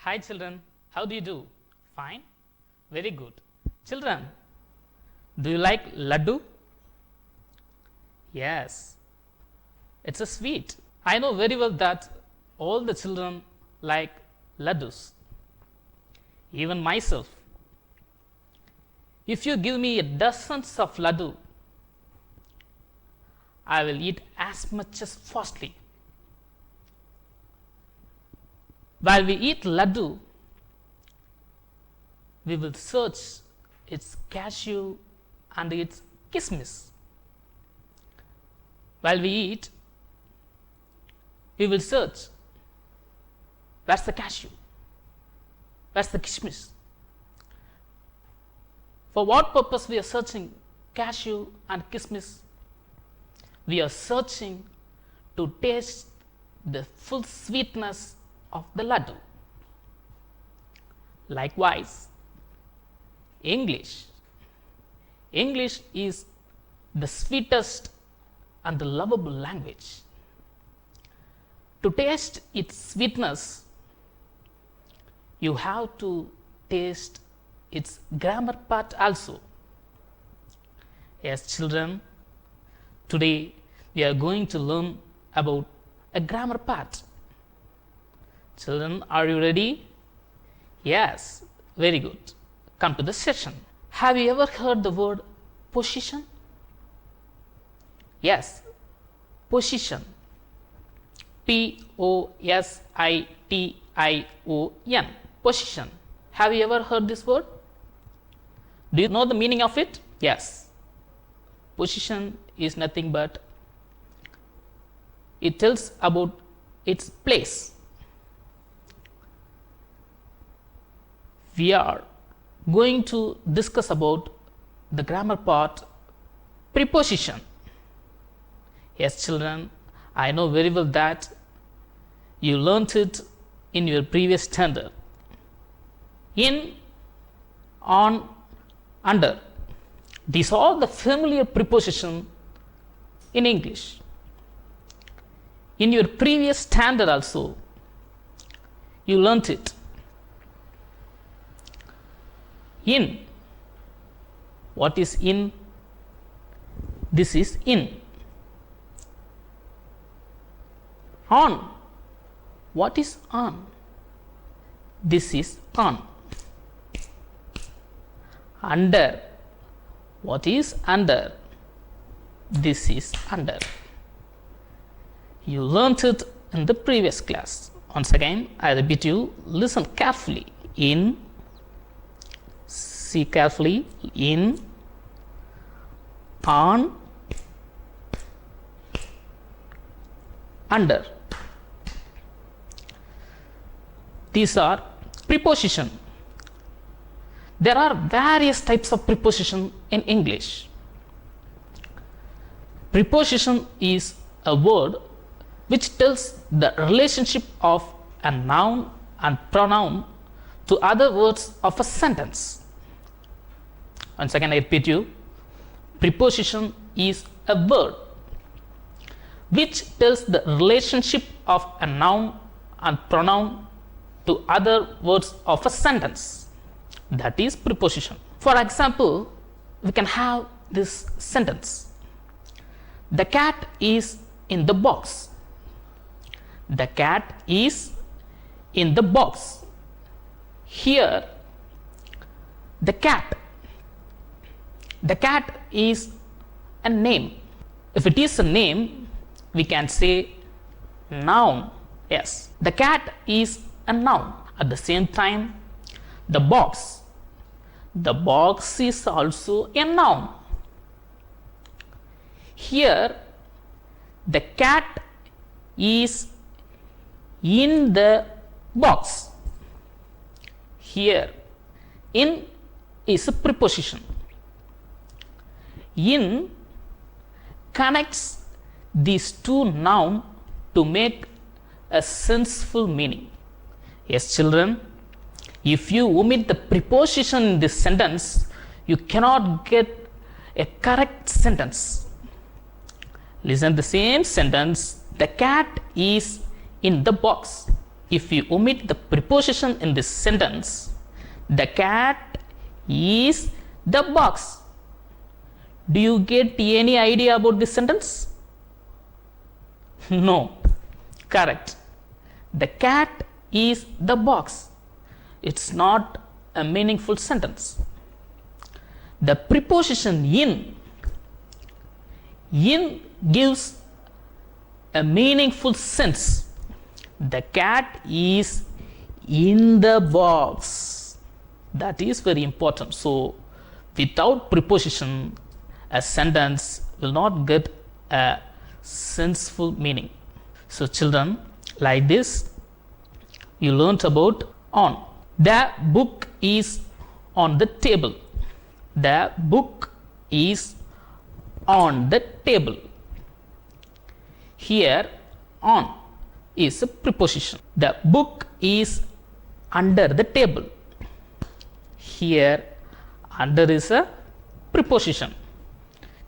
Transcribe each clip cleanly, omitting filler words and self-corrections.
Hi children, how do you do? Fine? Very good. Children, do you like laddu? Yes, it's a sweet. I know very well that all the children like laddus, even myself. If you give me dozens of laddu, I will eat as much as fastly. While we eat laddu, we will search its cashew and its kismis. While we eat, we will search where's the cashew, where's the kismis. For what purpose we are searching cashew and kismis? We are searching to taste the full sweetness of the laddu. Likewise, English is the sweetest and the lovable language. To taste its sweetness, you have to taste its grammar part also. Yes, children, today we are going to learn about a grammar part. Children, are you ready? Yes, very good. Come to the session. Have you ever heard the word position? Yes, position. P-O-S-I-T-I-O-N. Position. Have you ever heard this word? Do you know the meaning of it? Yes. Position is nothing but it tells about its place. We are going to discuss about the grammar part preposition. Yes, children, I know very well that you learnt it in your previous standard. In, on, under. These are the familiar prepositions in English. In your previous standard also, you learnt it. In. What is in? This is in. On. What is on? This is on. Under. What is under? This is under. You learnt it in the previous class. Once again, I repeat you, listen carefully. In, see carefully, in, on, under. These are preposition. There are various types of preposition in English. Preposition is a word which tells the relationship of a noun and pronoun to other words of a sentence. Once again, I repeat you, preposition is a word which tells the relationship of a noun and pronoun to other words of a sentence. That is preposition. For example, we can have this sentence. The cat is in the box. The cat is in the box. Here, the cat is a name. If it is a name, we can say noun. Yes, the cat is a noun. At the same time, the box is also a noun. Here, the cat is in the box. Here, in is a preposition. In connects these two nouns to make a senseful meaning. Yes, children, if you omit the preposition in this sentence, you cannot get a correct sentence. Listen the same sentence. The cat is in the box. if you omit the preposition in this sentence, the cat is the box. Do you get any idea about this sentence? No. Correct. The cat is the box. It's not a meaningful sentence. The preposition in gives a meaningful sense. The cat is in the box. That is very important. So, without preposition, a sentence will not get a senseful meaning. So, children, like this, you learnt about on. The book is on the table. The book is on the table. Here, on is a preposition. The book is under the table. Here, under is a preposition.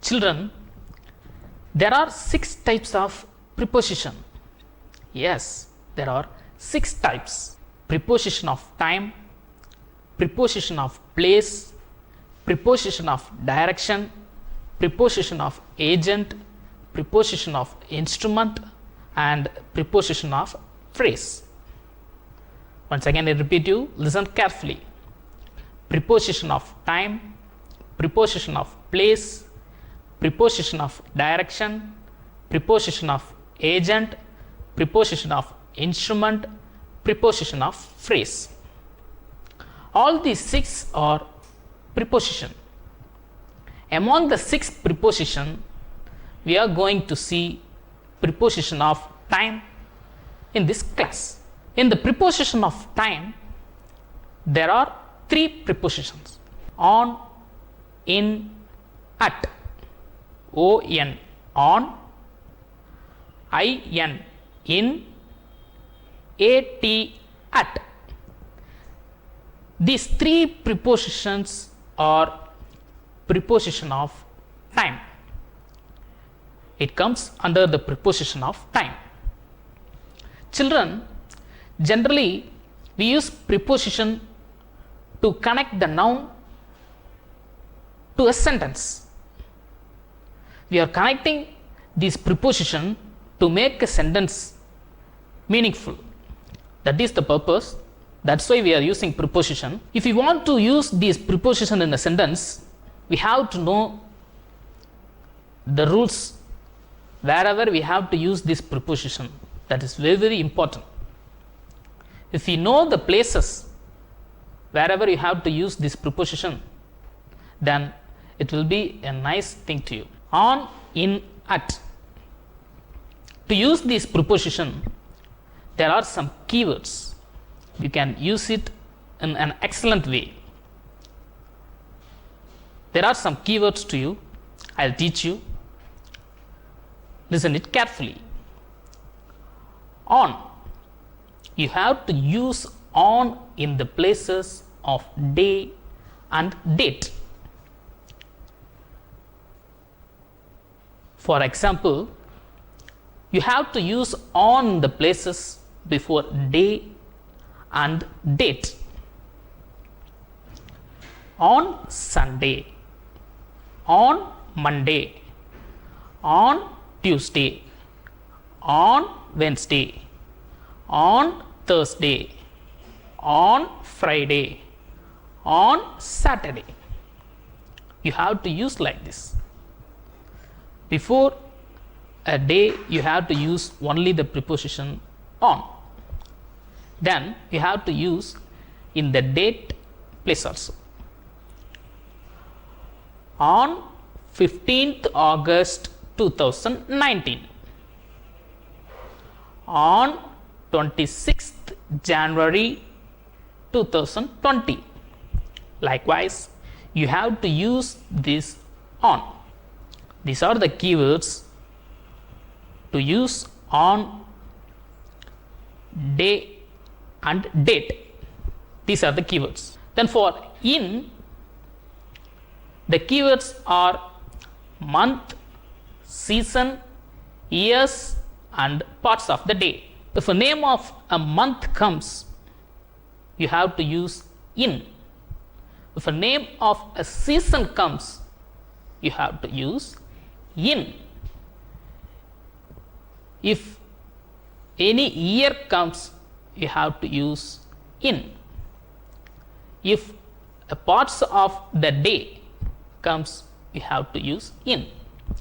Children, there are 6 types of preposition. Yes, there are 6 types. Preposition of time, preposition of place, preposition of direction, preposition of agent, preposition of instrument, and preposition of phrase. Once again I repeat you, listen carefully. Preposition of time, preposition of place, preposition of direction, preposition of agent, preposition of instrument, preposition of phrase. All these 6 are preposition. Among the 6 preposition, we are going to see preposition of time in this class. In the preposition of time, there are 3 prepositions: on, in, at. O-N, on, I-N, in, A-T, at. These 3 prepositions are preposition of time. It comes under the preposition of time. Children, generally we use preposition to connect the noun to a sentence. We are connecting this preposition to make a sentence meaningful. That is the purpose. That's why we are using preposition. If we want to use this preposition in a sentence, we have to know the rules wherever we have to use this preposition. That is very, very important. If we know the places wherever you have to use this preposition, then it will be a nice thing to you. On, in, at. To use this preposition, there are some keywords. You can use it in an excellent way. There are some keywords to you. I'll teach you. Listen it carefully. On. You have to use on in the places of day and date. For example, you have to use on the places before day and date. On Sunday, on Monday, on Tuesday, on Wednesday, on Thursday, on Friday, on Saturday. You have to use like this. Before a day, you have to use only the preposition on. Then you have to use in the date place also. On 15th August 2019. On 26th January 2020. Likewise, you have to use this on. These are the keywords to use on, day and date. These are the keywords. Then for in, the keywords are month, season, years and parts of the day. If a name of a month comes, you have to use in. If a name of a season comes, you have to use in. If any year comes, you have to use in. If a parts of the day comes, you have to use in.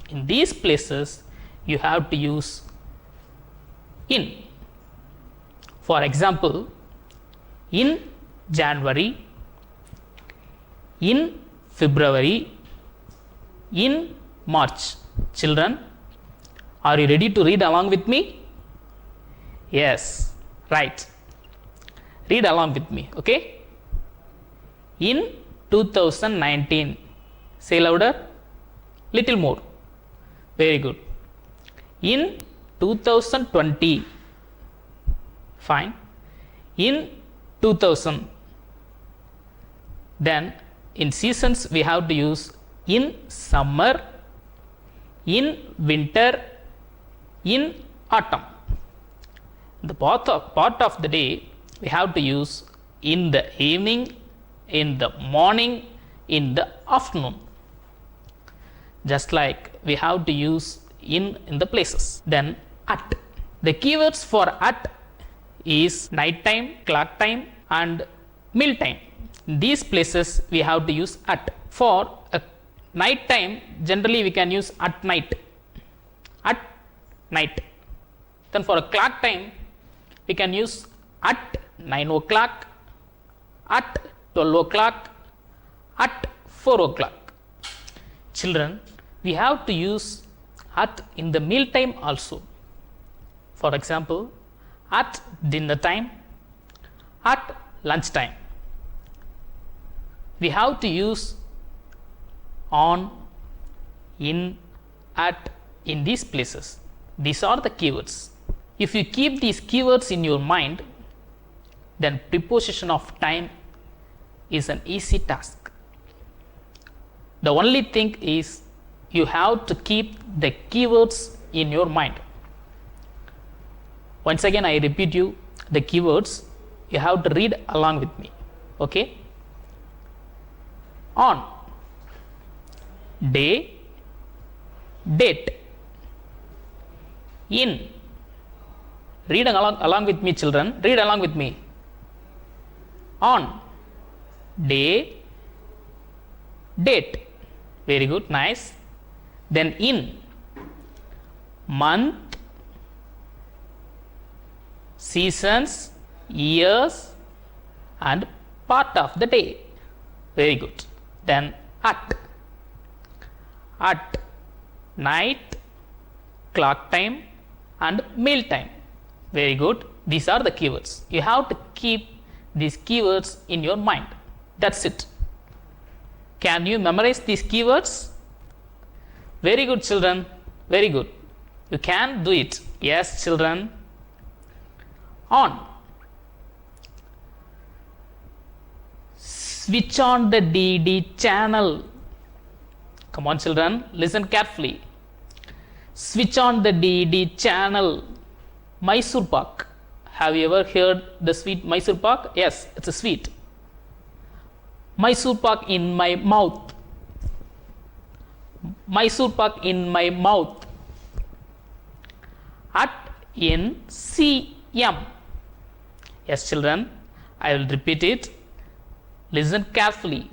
In these places, you have to use in. For example, in January, in February, in March. Children, are you ready to read along with me? Yes, right. Read along with me, okay? In 2019. Say louder. Little more. Very good. In 2020. Fine. In 2000. Then in seasons we have to use in summer, in winter, in autumn. The part of the day we have to use in the evening, in the morning, in the afternoon. Just like we have to use in the places. Then at. The keywords for at is night time, clock time and meal time. In these places we have to use at. For a night time, generally we can use at night. At night. Then for a clock time, we can use at 9 o'clock, at 12 o'clock, at 4 o'clock. Children, we have to use at in the meal time also. For example, at dinner time, at lunch time. We have to use on, in, at, in these places. These are the keywords. If you keep these keywords in your mind, then preposition of time is an easy task. The only thing is you have to keep the keywords in your mind. Once again I repeat you the keywords, you have to read along with me, okay? On, day, date. In, read along with me children, read along with me. On, day, date. Very good, nice. Then in, month, seasons, years and part of the day. Very good. Then at night, clock time and meal time. Very good. These are the keywords. You have to keep these keywords in your mind. That's it. Can you memorize these keywords? Very good children. Very good. You can do it. Yes children. On. Switch on the DD channel. Come on children, listen carefully. Switch on the DD channel. Mysore Pak. Have you ever heard the sweet Mysore Pak? Yes, it's a sweet. Mysore Pak in my mouth. Mysore Pak in my mouth. At NCM. Yes children, I will repeat it. Listen carefully.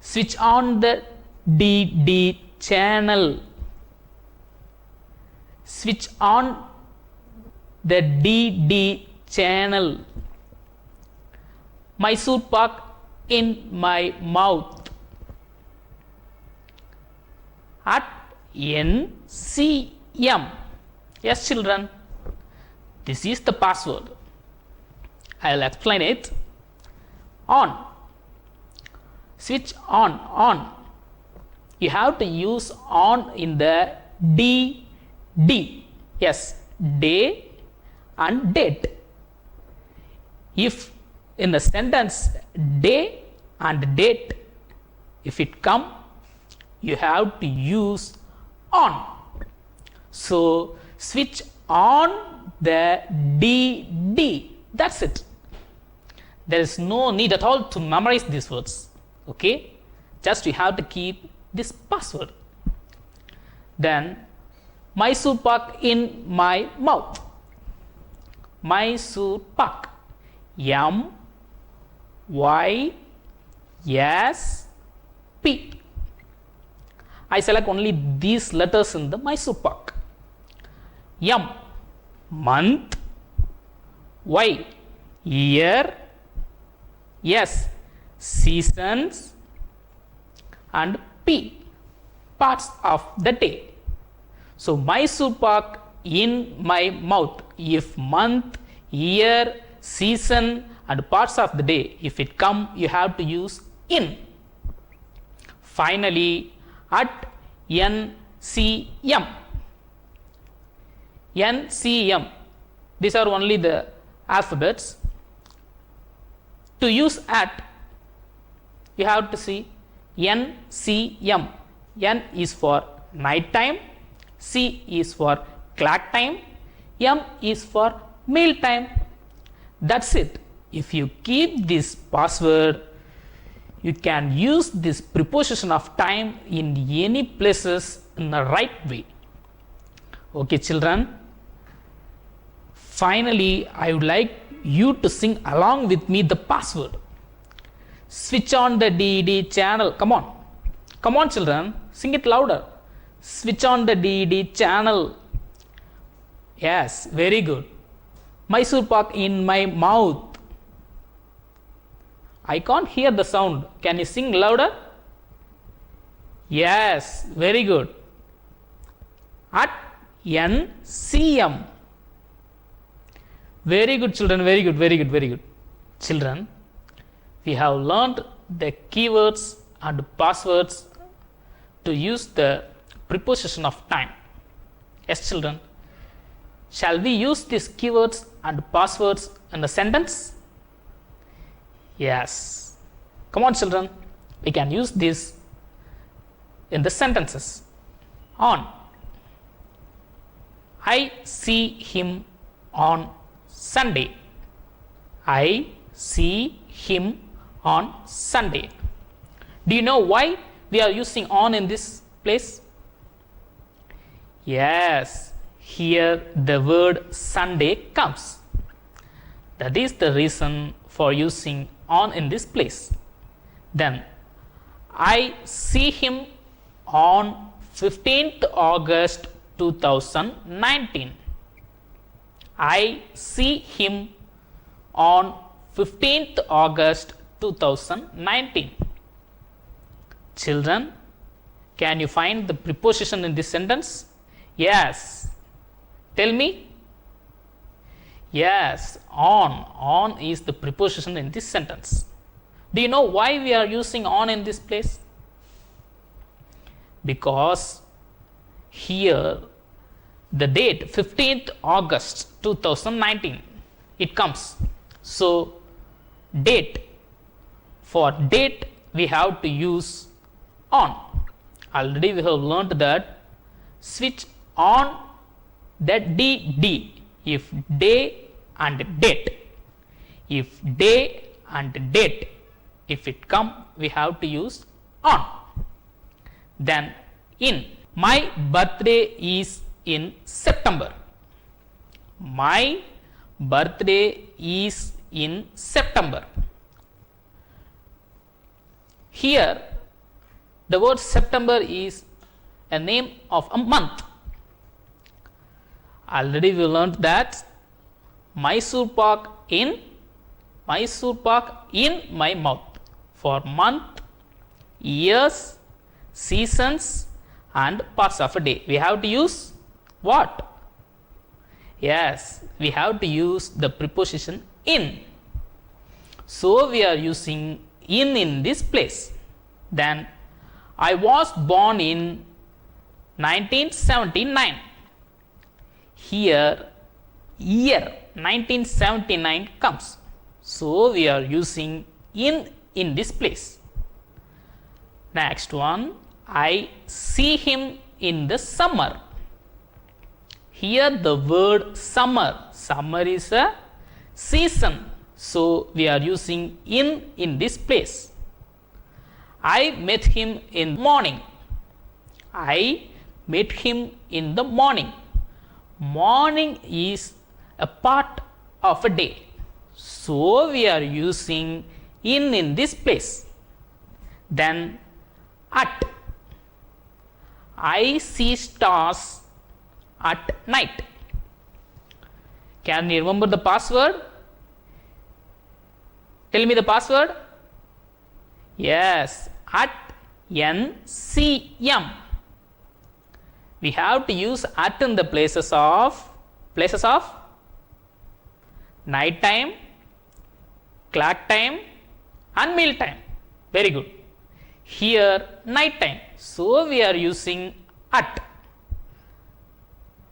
Switch on the DD channel. Switch on the DD channel. Mysore Pak in my mouth. At NCM. Yes children, this is the password. I will explain it. On. Switch on. You have to use on in the DD. Yes, day and date. If in the sentence day and date, if it come, you have to use on. So switch on the DD. That's it. There is no need at all to memorize these words. Okay, just you have to keep this password. Then Mysore pak in my mouth. Mysore pak. M-Y-S-P. I select only these letters in the Mysore pak. M, month. Y, year. S, seasons. And P, parts of the day. So Mysore pak in my mouth. If month, year, season and parts of the day, if it come, you have to use in. Finally, at NCM. NCM. These are only the alphabets. To use at, you have to see NCM. N is for night time, C is for clock time, M is for meal time. That's it. If you keep this password, you can use this preposition of time in any places in the right way. Okay, children. Finally, I would like you to sing along with me the password. Switch on the DD channel. Come on. Come on, children. Sing it louder. Switch on the DD channel. Yes, very good. Mysore pak in my mouth. I can't hear the sound. Can you sing louder? Yes, very good. At NCM. Very good, children. Very good, very good, very good. Children, we have learned the keywords and passwords to use the preposition of time. Yes, children. Shall we use these keywords and passwords in the sentence? Yes. Come on, children. We can use this in the sentences. On. I see him on Sunday. I see him on Sunday. Do you know why we are using on in this place? Yes, here the word Sunday comes. That is the reason for using on in this place. Then I see him on 15th August 2019. I see him on 15th August 2019. Children, can you find the preposition in this sentence? Yes. Tell me. Yes, on. On is the preposition in this sentence. Do you know why we are using on in this place? Because here the date 15th August 2019 it comes. So date, for date we have to use on. Already we have learned that switch on the DD if day and date. If day and date, if it come, we have to use on. Then in. My birthday is in September. My birthday is in September. Here the word September is a name of a month. Already we learned that Mysore pak in my mouth for month, years, seasons and parts of a day. We have to use what? Yes, we have to use the preposition in. So we are using in this place. Then I was born in 1979. Here year 1979 comes. So we are using in this place. Next one, I see him in the summer. Here the word summer. Summer is a season. So we are using in this place. I met him in morning. I met him in the morning. Morning is a part of a day. So we are using in this place. Then at. I see stars at night. Can you remember the password? Tell me the password. Yes, at NCM. We have to use at in the places of night time, clock time and meal time. Very good. Here night time. So we are using at.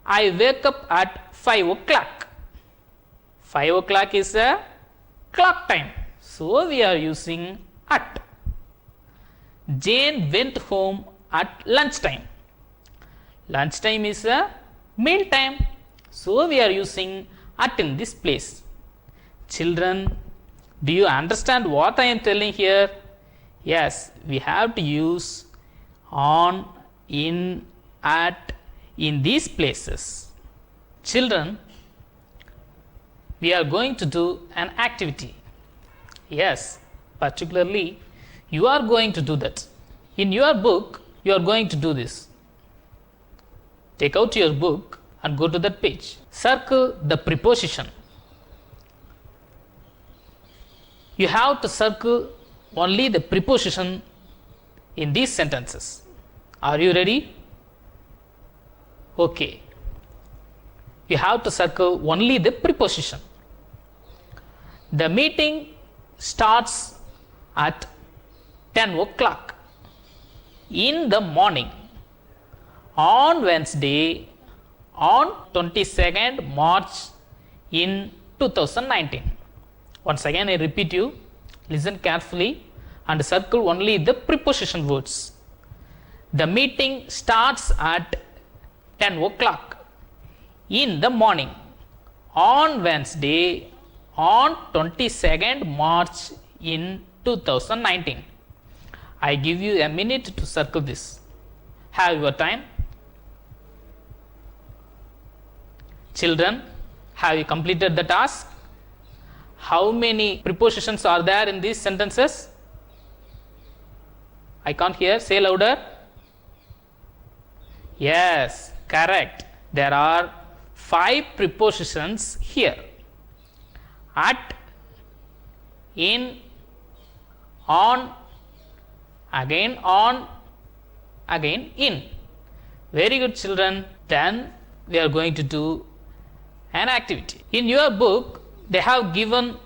I wake up at 5 o'clock. 5 o'clock is a clock time. So we are using at. Jane went home at lunchtime. Lunchtime is a meal time. So we are using at in this place. Children, do you understand what I am telling here? Yes, we have to use on, in, at, in these places. Children, we are going to do an activity. Yes, particularly you are going to do that. In your book, you are going to do this. Take out your book and go to that page. Circle the preposition. You have to circle only the preposition in these sentences. Are you ready? Okay. You have to circle only the preposition. The meeting starts at 10 o'clock in the morning on Wednesday on 22nd March in 2019. Once again I repeat you, listen carefully and circle only the preposition words. The meeting starts at 10 o'clock in the morning on Wednesday on 22nd March in 2019. I give you a minute to circle this. Have your time. Children, have you completed the task? How many prepositions are there in these sentences? I can't hear. Say louder. Yes, correct. There are 5 prepositions here. At, in, on, again in. Very good, children. Then we are going to do an activity. In your book, they have given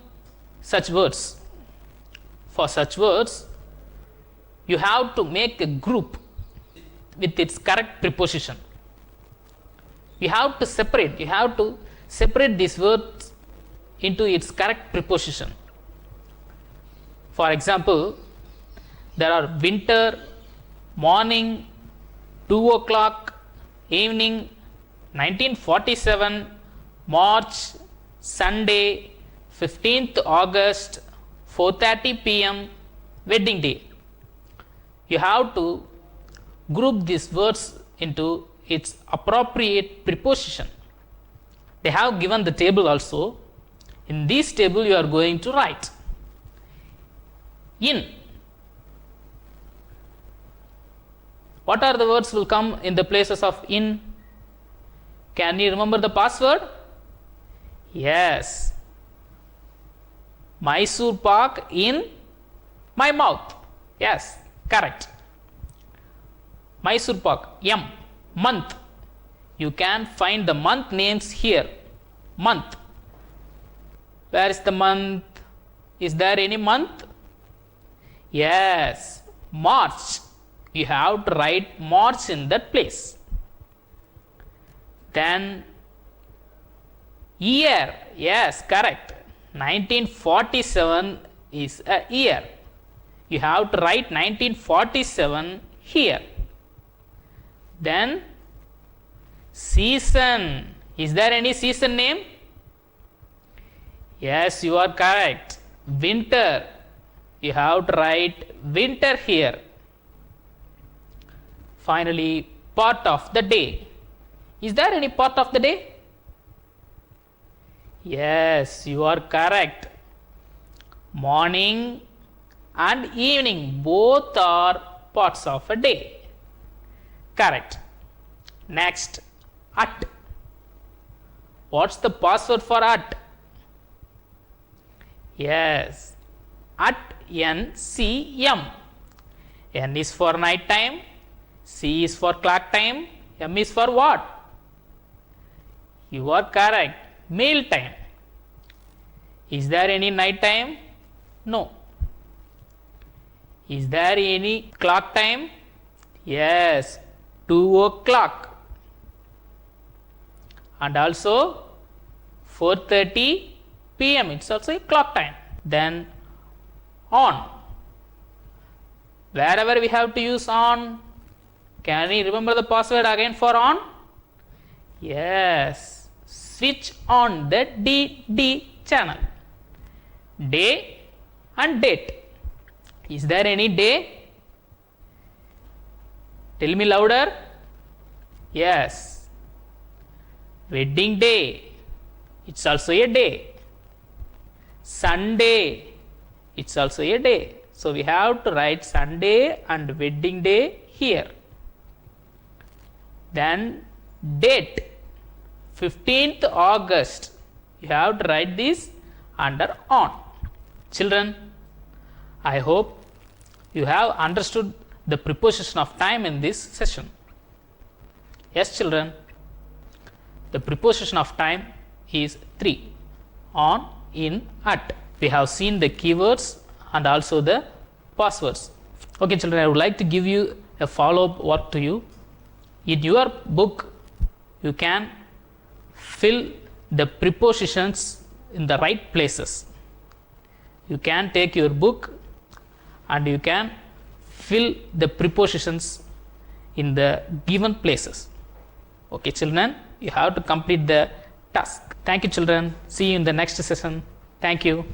such words. For such words, you have to make a group with its correct preposition. You have to separate these words into its correct preposition. For example, there are winter, morning, 2 o'clock, evening, 1947, March, Sunday, 15th August, 4:30 p.m., wedding day. You have to group these words into its appropriate preposition. They have given the table also. In this table you are going to write in. What are the words will come in the places of in? Can you remember the password? Yes. Mysore pak in my mouth. Yes, correct. Mysore pak. M. Month. You can find the month names here. Month. Where is the month? Is there any month? Yes. March. You have to write March in that place. Then year. Yes, correct. 1947 is a year. You have to write 1947 here. Then Season. Is there any season name? Yes, you are correct. Winter. You have to write winter here. Finally, part of the day. Is there any part of the day? Yes, you are correct. Morning and evening both are parts of a day. Correct. Next, at. What's the password for at? Yes, at NCM. N is for night time, C is for clock time, M is for what? You are correct. Meal time. Is there any night time? No. Is there any clock time? Yes, 2 o'clock. And also 4:30 p.m. It's also a clock time. Then on. Wherever we have to use on, can we remember the password again for on? Yes, switch on the DD channel. Day and date. Is there any day? Tell me louder. Yes, wedding day. It's also a day. Sunday. It's also a day. So we have to write Sunday and wedding day here. Then date. 15th August. You have to write this under on. Children, I hope you have understood the preposition of time in this session. Yes, children, the preposition of time is 3: on, in, at. We have seen the keywords and also the passwords. Okay, children, I would like to give you a follow-up work to you. In your book, you can fill the prepositions in the right places. You can take your book and you can fill the prepositions in the given places. Okay, children, you have to complete the task. Thank you, children. See you in the next session. Thank you.